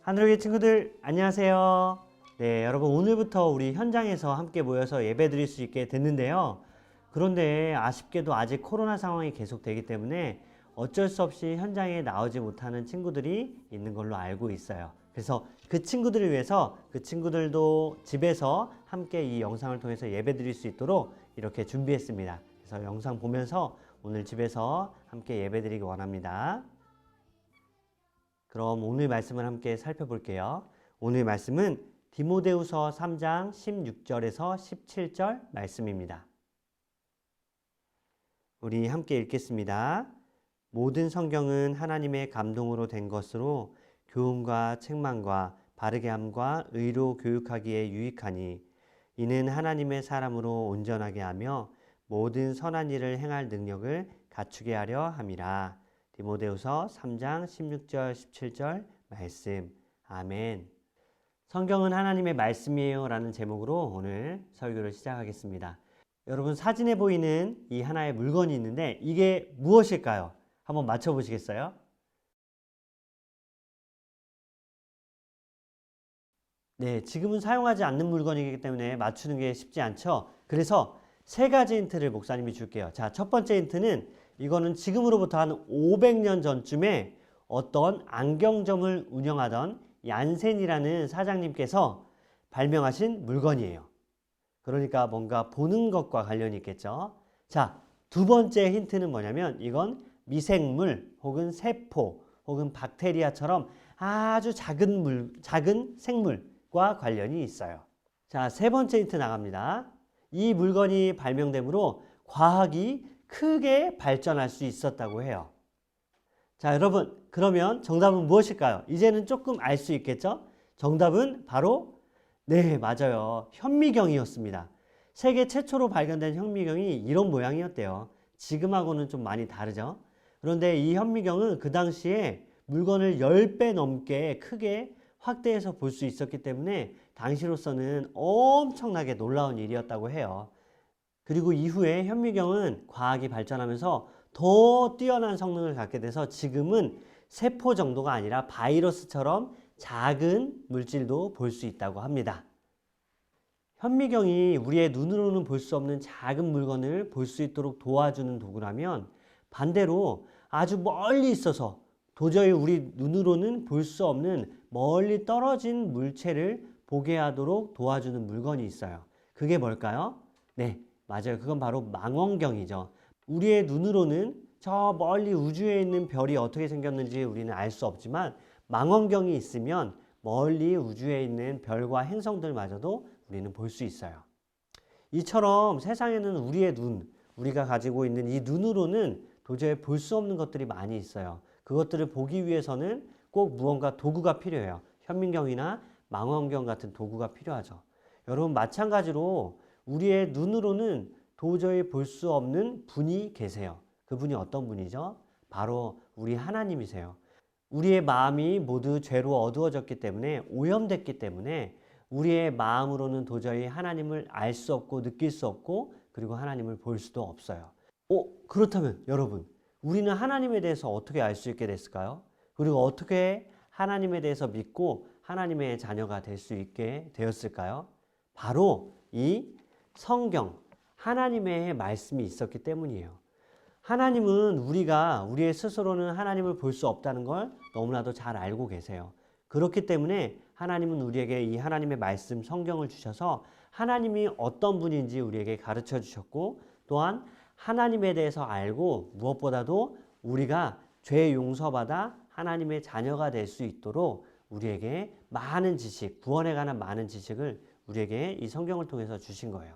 하늘의 친구들 안녕하세요. 네, 여러분 오늘부터 우리 현장에서 함께 모여서 예배 드릴 수 있게 됐는데요. 그런데 아쉽게도 아직 코로나 상황이 계속되기 때문에 어쩔 수 없이 현장에 나오지 못하는 친구들이 있는 걸로 알고 있어요. 그래서 그 친구들을 위해서 그 친구들도 집에서 함께 이 영상을 통해서 예배 드릴 수 있도록 이렇게 준비했습니다. 그래서 영상 보면서 오늘 집에서 함께 예배 드리기 원합니다. 그럼 오늘 말씀을 함께 살펴볼게요. 오늘 말씀은 디모데후서 3장 16절에서 17절 말씀입니다. 우리 함께 읽겠습니다. 모든 성경은 하나님의 감동으로 된 것으로 교훈과 책망과 바르게 함과 의로 교육하기에 유익하니 이는 하나님의 사람으로 온전하게 하며 모든 선한 일을 행할 능력을 갖추게 하려 함이라. 디모데후서 3장 16절 17절 말씀. 아멘. 성경은 하나님의 말씀이에요 라는 제목으로 오늘 설교를 시작하겠습니다. 여러분 사진에 보이는 이 하나의 물건이 있는데 이게 무엇일까요? 한번 맞춰보시겠어요? 네, 지금은 사용하지 않는 물건이기 때문에 맞추는 게 쉽지 않죠. 그래서 세 가지 힌트를 목사님이 줄게요. 자, 첫 번째 힌트는 이거는 지금으로부터 한 500년 전쯤에 어떤 안경점을 운영하던 얀센이라는 사장님께서 발명하신 물건이에요. 그러니까 뭔가 보는 것과 관련이 있겠죠. 자, 두 번째 힌트는 뭐냐면 이건 미생물 혹은 세포 혹은 박테리아처럼 아주 작은 생물과 관련이 있어요. 자, 세 번째 힌트 나갑니다. 이 물건이 발명되므로 과학이 크게 발전할 수 있었다고 해요. 자, 여러분, 그러면 정답은 무엇일까요? 이제는 조금 알 수 있겠죠? 정답은 바로, 네, 맞아요. 현미경이었습니다. 세계 최초로 발견된 현미경이 이런 모양이었대요. 지금하고는 좀 많이 다르죠? 그런데 이 현미경은 그 당시에 물건을 10배 넘게 크게 확대해서 볼 수 있었기 때문에 당시로서는 엄청나게 놀라운 일이었다고 해요. 그리고 이후에 현미경은 과학이 발전하면서 더 뛰어난 성능을 갖게 돼서 지금은 세포 정도가 아니라 바이러스처럼 작은 물질도 볼 수 있다고 합니다. 현미경이 우리의 눈으로는 볼 수 없는 작은 물건을 볼 수 있도록 도와주는 도구라면 반대로 아주 멀리 있어서 도저히 우리 눈으로는 볼 수 없는 멀리 떨어진 물체를 보게 하도록 도와주는 물건이 있어요. 그게 뭘까요? 네, 맞아요. 그건 바로 망원경이죠. 우리의 눈으로는 저 멀리 우주에 있는 별이 어떻게 생겼는지 우리는 알 수 없지만 망원경이 있으면 멀리 우주에 있는 별과 행성들마저도 우리는 볼 수 있어요. 이처럼 세상에는 우리의 눈, 우리가 가지고 있는 이 눈으로는 도저히 볼 수 없는 것들이 많이 있어요. 그것들을 보기 위해서는 꼭 무언가 도구가 필요해요. 현미경이나 망원경 같은 도구가 필요하죠. 여러분 마찬가지로 우리의 눈으로는 도저히 볼 수 없는 분이 계세요. 그분이 어떤 분이죠? 바로 우리 하나님이세요. 우리의 마음이 모두 죄로 어두워졌기 때문에 오염됐기 때문에 우리의 마음으로는 도저히 하나님을 알 수 없고 느낄 수 없고 그리고 하나님을 볼 수도 없어요. 그렇다면 여러분 우리는 하나님에 대해서 어떻게 알 수 있게 됐을까요? 그리고 어떻게 하나님에 대해서 믿고 하나님의 자녀가 될 수 있게 되었을까요? 바로 이 성경, 하나님의 말씀이 있었기 때문이에요. 하나님은 우리의 스스로는 하나님을 볼 수 없다는 걸 너무나도 잘 알고 계세요. 그렇기 때문에 하나님은 우리에게 이 하나님의 말씀 성경을 주셔서 하나님이 어떤 분인지 우리에게 가르쳐 주셨고 또한 하나님에 대해서 알고 무엇보다도 우리가 죄 용서받아 하나님의 자녀가 될 수 있도록 우리에게 많은 지식, 구원에 관한 많은 지식을 우리에게 이 성경을 통해서 주신 거예요.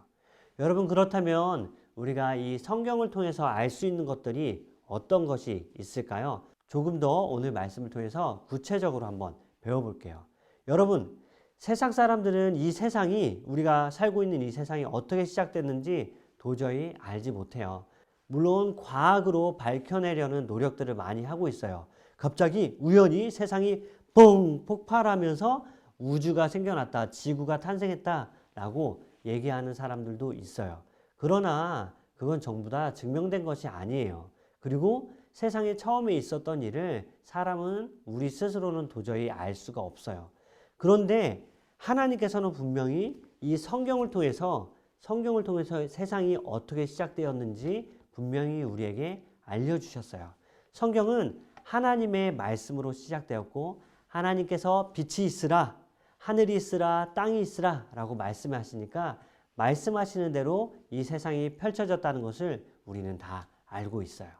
여러분 그렇다면 우리가 이 성경을 통해서 알 수 있는 것들이 어떤 것이 있을까요? 조금 더 오늘 말씀을 통해서 구체적으로 한번 배워볼게요. 여러분 세상 사람들은 이 세상이 우리가 살고 있는 이 세상이 어떻게 시작됐는지 도저히 알지 못해요. 물론 과학으로 밝혀내려는 노력들을 많이 하고 있어요. 갑자기 우연히 세상이 뻥 폭발하면서 우주가 생겨났다, 지구가 탄생했다라고 얘기하는 사람들도 있어요. 그러나 그건 전부 다 증명된 것이 아니에요. 그리고 세상에 처음에 있었던 일을 사람은 우리 스스로는 도저히 알 수가 없어요. 그런데 하나님께서는 분명히 이 성경을 통해서 세상이 어떻게 시작되었는지 분명히 우리에게 알려주셨어요. 성경은 하나님의 말씀으로 시작되었고 하나님께서 빛이 있으라, 하늘이 있으라, 땅이 있으라 라고 말씀하시니까 말씀하시는 대로 이 세상이 펼쳐졌다는 것을 우리는 다 알고 있어요.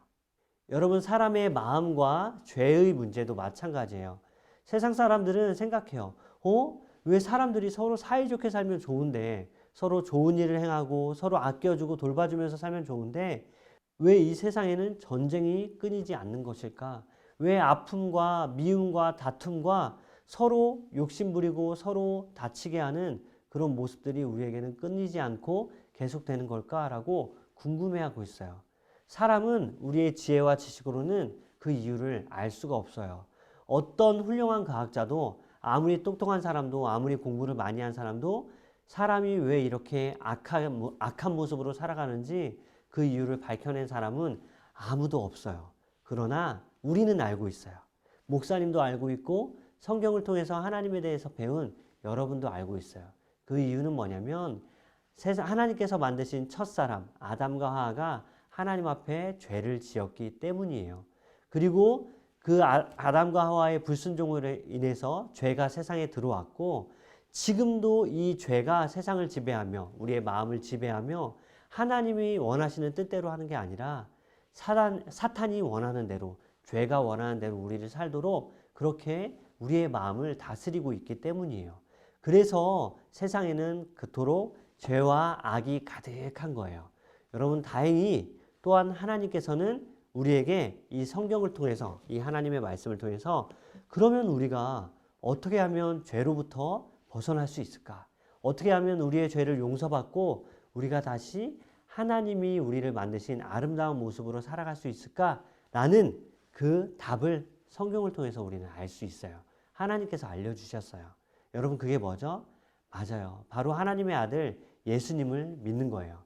여러분, 사람의 마음과 죄의 문제도 마찬가지예요. 세상 사람들은 생각해요. 왜 사람들이 서로 사이좋게 살면 좋은데, 서로 좋은 일을 행하고 서로 아껴주고 돌봐주면서 살면 좋은데 왜 이 세상에는 전쟁이 끊이지 않는 것일까? 왜 아픔과 미움과 다툼과 서로 욕심부리고 서로 다치게 하는 그런 모습들이 우리에게는 끊이지 않고 계속되는 걸까라고 궁금해하고 있어요. 사람은 우리의 지혜와 지식으로는 그 이유를 알 수가 없어요. 어떤 훌륭한 과학자도 아무리 똑똑한 사람도 아무리 공부를 많이 한 사람도 사람이 왜 이렇게 악한 모습으로 살아가는지 그 이유를 밝혀낸 사람은 아무도 없어요. 그러나 우리는 알고 있어요. 목사님도 알고 있고 성경을 통해서 하나님에 대해서 배운 여러분도 알고 있어요. 그 이유는 뭐냐면 하나님께서 만드신 첫사람 아담과 하와가 하나님 앞에 죄를 지었기 때문이에요. 그리고 그 아담과 하와의 불순종으로 인해서 죄가 세상에 들어왔고 지금도 이 죄가 세상을 지배하며 우리의 마음을 지배하며 하나님이 원하시는 뜻대로 하는 게 아니라 사탄이 원하는 대로 죄가 원하는 대로 우리를 살도록 그렇게 우리의 마음을 다스리고 있기 때문이에요. 그래서 세상에는 그토록 죄와 악이 가득한 거예요. 여러분, 다행히 또한 하나님께서는 우리에게 이 성경을 통해서 이 하나님의 말씀을 통해서 그러면 우리가 어떻게 하면 죄로부터 벗어날 수 있을까? 어떻게 하면 우리의 죄를 용서받고 우리가 다시 하나님이 우리를 만드신 아름다운 모습으로 살아갈 수 있을까? 라는 그 답을 성경을 통해서 우리는 알 수 있어요. 하나님께서 알려주셨어요. 여러분, 그게 뭐죠? 맞아요. 바로 하나님의 아들 예수님을 믿는 거예요.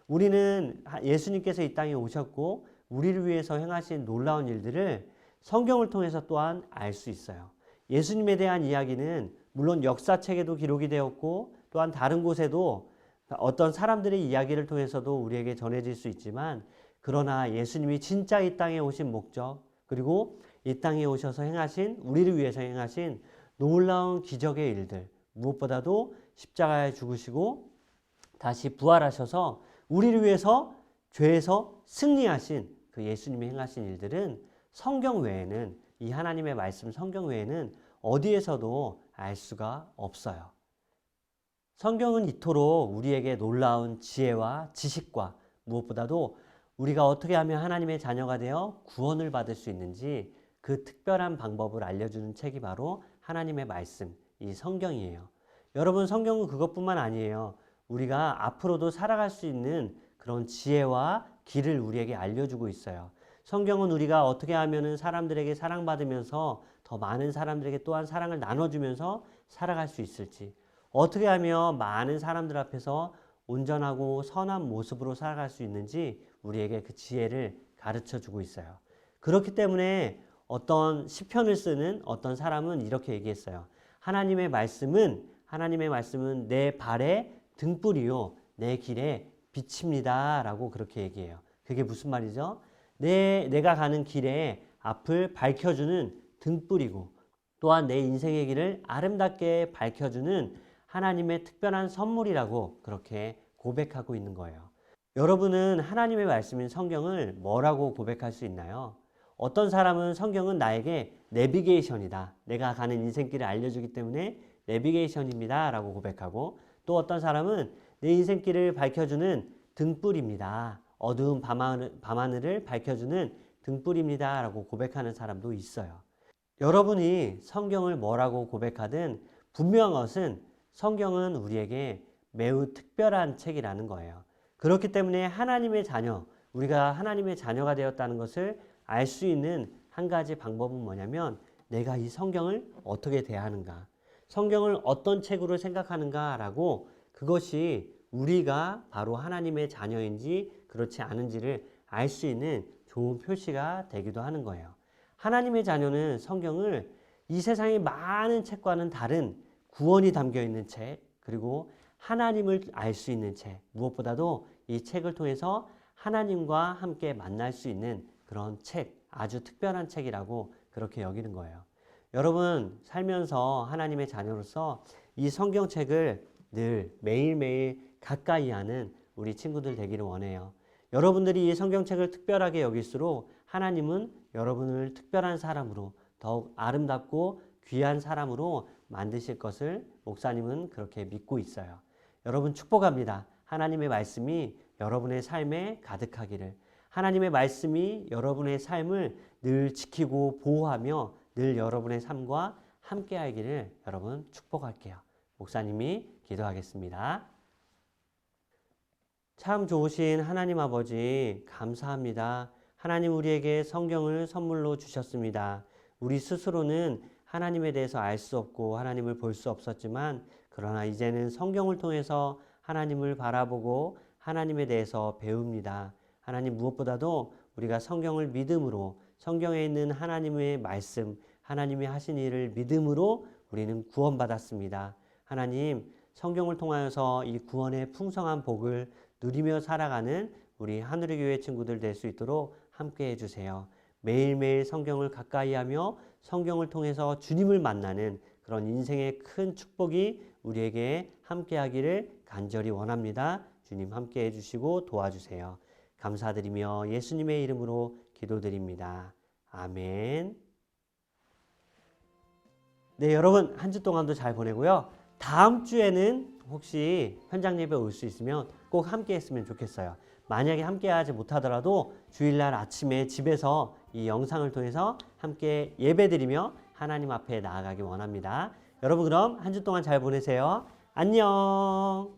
우리는 예수님께서 이 땅에 오셨고 우리를 위해서 행하신 놀라운 일들을 성경을 통해서 또한 알 수 있어요. 예수님에 대한 이야기는 물론 역사책에도 기록이 되었고 또한 다른 곳에도 어떤 사람들의 이야기를 통해서도 우리에게 전해질 수 있지만 그러나 예수님이 진짜 이 땅에 오신 목적 그리고 이 땅에 오셔서 우리를 위해서 행하신 놀라운 기적의 일들 무엇보다도 십자가에 죽으시고 다시 부활하셔서 우리를 위해서 죄에서 승리하신 그 예수님이 행하신 일들은 성경 외에는 이 하나님의 말씀 성경 외에는 어디에서도 알 수가 없어요. 성경은 이토록 우리에게 놀라운 지혜와 지식과 무엇보다도 우리가 어떻게 하면 하나님의 자녀가 되어 구원을 받을 수 있는지 그 특별한 방법을 알려주는 책이 바로 하나님의 말씀, 이 성경이에요. 여러분, 성경은 그것뿐만 아니에요. 우리가 앞으로도 살아갈 수 있는 그런 지혜와 길을 우리에게 알려주고 있어요. 성경은 우리가 어떻게 하면 사람들에게 사랑받으면서 더 많은 사람들에게 또한 사랑을 나눠주면서 살아갈 수 있을지, 어떻게 하면 많은 사람들 앞에서 온전하고 선한 모습으로 살아갈 수 있는지 우리에게 그 지혜를 가르쳐 주고 있어요. 그렇기 때문에 어떤 시편을 쓰는 어떤 사람은 이렇게 얘기했어요. 하나님의 말씀은 내 발의 등불이요 내 길에 빛입니다 라고 그렇게 얘기해요. 그게 무슨 말이죠? 내가 가는 길에 앞을 밝혀주는 등불이고 또한 내 인생의 길을 아름답게 밝혀주는 하나님의 특별한 선물이라고 그렇게 고백하고 있는 거예요. 여러분은 하나님의 말씀인 성경을 뭐라고 고백할 수 있나요? 어떤 사람은 성경은 나에게 내비게이션이다. 내가 가는 인생길을 알려주기 때문에 내비게이션입니다 라고 고백하고 또 어떤 사람은 내 인생길을 밝혀주는 등불입니다. 어두운 밤하늘을 밝혀주는 등불입니다 라고 고백하는 사람도 있어요. 여러분이 성경을 뭐라고 고백하든 분명한 것은 성경은 우리에게 매우 특별한 책이라는 거예요. 그렇기 때문에 하나님의 자녀, 우리가 하나님의 자녀가 되었다는 것을 알 수 있는 한 가지 방법은 뭐냐면 내가 이 성경을 어떻게 대하는가, 성경을 어떤 책으로 생각하는가라고 그것이 우리가 바로 하나님의 자녀인지 그렇지 않은지를 알 수 있는 좋은 표시가 되기도 하는 거예요. 하나님의 자녀는 성경을 이 세상의 많은 책과는 다른 구원이 담겨 있는 책, 그리고 하나님을 알 수 있는 책, 무엇보다도 이 책을 통해서 하나님과 함께 만날 수 있는 그런 책, 아주 특별한 책이라고 그렇게 여기는 거예요. 여러분 살면서 하나님의 자녀로서 이 성경책을 늘 매일매일 가까이 하는 우리 친구들 되기를 원해요. 여러분들이 이 성경책을 특별하게 여길수록 하나님은 여러분을 특별한 사람으로, 더욱 아름답고 귀한 사람으로 만드실 것을 목사님은 그렇게 믿고 있어요. 여러분 축복합니다. 하나님의 말씀이 여러분의 삶에 가득하기를, 하나님의 말씀이 여러분의 삶을 늘 지키고 보호하며 늘 여러분의 삶과 함께 하기를 여러분 축복할게요. 목사님이 기도하겠습니다. 참 좋으신 하나님 아버지 감사합니다. 하나님 우리에게 성경을 선물로 주셨습니다. 우리 스스로는 하나님에 대해서 알 수 없고 하나님을 볼 수 없었지만 그러나 이제는 성경을 통해서 하나님을 바라보고 하나님에 대해서 배웁니다. 하나님 무엇보다도 우리가 성경을 믿음으로, 성경에 있는 하나님의 말씀, 하나님이 하신 일을 믿음으로 우리는 구원받았습니다. 하나님 성경을 통하여서 이 구원의 풍성한 복을 누리며 살아가는 우리 하늘의 교회 친구들 될 수 있도록 함께 해주세요. 매일매일 성경을 가까이 하며 성경을 통해서 주님을 만나는 그런 인생의 큰 축복이 우리에게 함께 하기를 간절히 원합니다. 주님 함께 해주시고 도와주세요. 감사드리며 예수님의 이름으로 기도드립니다. 아멘. 네, 여러분 한 주 동안도 잘 보내고요. 다음 주에는 혹시 현장 예배 올 수 있으면 꼭 함께 했으면 좋겠어요. 만약에 함께 하지 못하더라도 주일날 아침에 집에서 이 영상을 통해서 함께 예배드리며 하나님 앞에 나아가기 원합니다. 여러분 그럼 한 주 동안 잘 보내세요. 안녕.